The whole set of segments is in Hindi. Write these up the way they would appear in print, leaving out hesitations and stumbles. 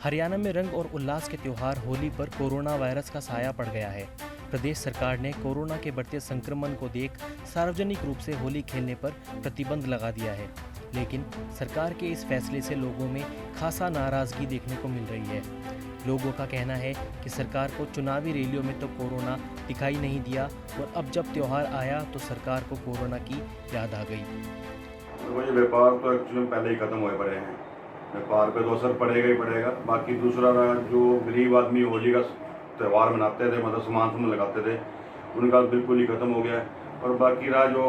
हरियाणा में रंग और उल्लास के त्योहार होली पर कोरोना वायरस का साया पड़ गया है। प्रदेश सरकार ने कोरोना के बढ़ते संक्रमण को देख सार्वजनिक रूप से होली खेलने पर प्रतिबंध लगा दिया है। लेकिन सरकार के इस फैसले से लोगों में खासा नाराजगी देखने को मिल रही है। लोगों का कहना है कि सरकार को चुनावी रैलियों में तो कोरोना दिखाई नहीं दिया और अब जब त्योहार आया तो सरकार को कोरोना की याद आ गई। तो ये व्यापार तो एक्चुअली पहले ही खत्म हुए पड़े हैं। व्यापार पे तो असर पड़ेगा ही पड़ेगा। बाकी दूसरा जो गरीब आदमी होली का त्यौहार मनाते थे, मतलब सामान लगाते थे, उनका बिल्कुल ही खत्म हो गया है। और बाकी रहा जो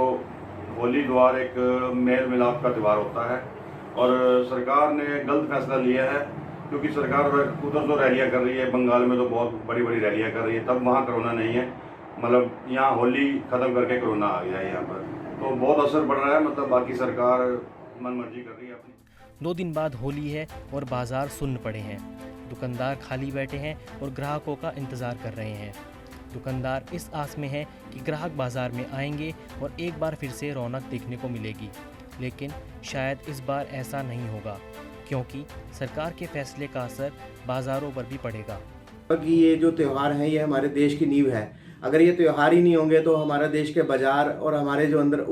होली द्वार एक मेल मिलाप का त्यौहार होता है और सरकार ने गलत फैसला लिया है, क्योंकि सरकार उधर तो रैलियाँ कर रही है, बंगाल में तो बहुत बड़ी बड़ी रैलियाँ कर रही है, तब वहाँ कोरोना नहीं है। मतलब यहाँ होली ख़त्म करके कोरोना आ गया है यहाँ पर, तो बहुत असर पड़ रहा है। मतलब बाकी सरकार मनमर्जी कर रही है अपनी। 2 दिन बाद होली है और बाजार सुन्न पड़े हैं। दुकानदार खाली बैठे हैं और ग्राहकों का इंतज़ार कर रहे हैं। दुकानदार इस आस में है कि ग्राहक बाजार में आएंगे और एक बार फिर से रौनक देखने को मिलेगी। लेकिन शायद इस बार ऐसा नहीं होगा, क्योंकि सरकार के फैसले का असर बाज़ारों पर भी पड़ेगा। कि ये जो त्यौहार है ये हमारे देश की नींव है। अगर ये त्यौहार ही नहीं होंगे तो हमारा देश के बाजार और हमारे जो अंदर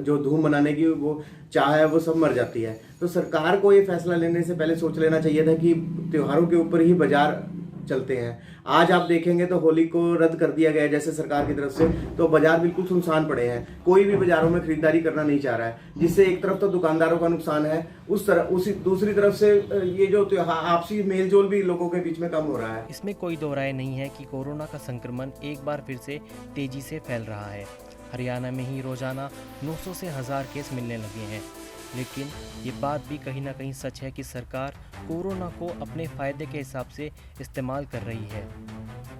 जो धूम मनाने की वो चाह है वो सब मर जाती है। तो सरकार को ये फैसला लेने से पहले सोच लेना चाहिए था कि त्योहारों के ऊपर ही बाजार चलते हैं। आज आप देखेंगे तो होली को रद्द कर दिया गया है जैसे सरकार की तरफ से, तो बाजार बिल्कुल सुनसान पड़े हैं। कोई भी बाजारों में खरीदारी करना नहीं चाह रहा है, जिससे एक तरफ तो दुकानदारों का नुकसान है, उसी दूसरी तरफ से ये जो त्योहार आपसी मेलजोल भी लोगों के बीच में कम हो रहा है। इसमें कोई दो राय नहीं है कि कोरोना का संक्रमण एक बार फिर से तेजी से फैल रहा है। हरियाणा में ही रोजाना 900 से 1000 केस मिलने लगे हैं। लेकिन ये बात भी कहीं ना कहीं सच है कि सरकार कोरोना को अपने फायदे के हिसाब से इस्तेमाल कर रही है।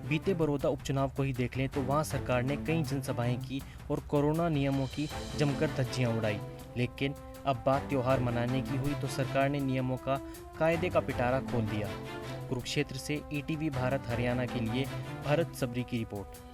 बीते बड़ौदा उपचुनाव को ही देख लें तो वहाँ सरकार ने कई जनसभाएं की और कोरोना नियमों की जमकर धज्जियां उड़ाई। लेकिन अब बात त्यौहार मनाने की हुई तो सरकार ने नियमों का कायदे का पिटारा खोल दिया। कुरुक्षेत्र से ETV भारत हरियाणा के लिए भरत सबरी की रिपोर्ट।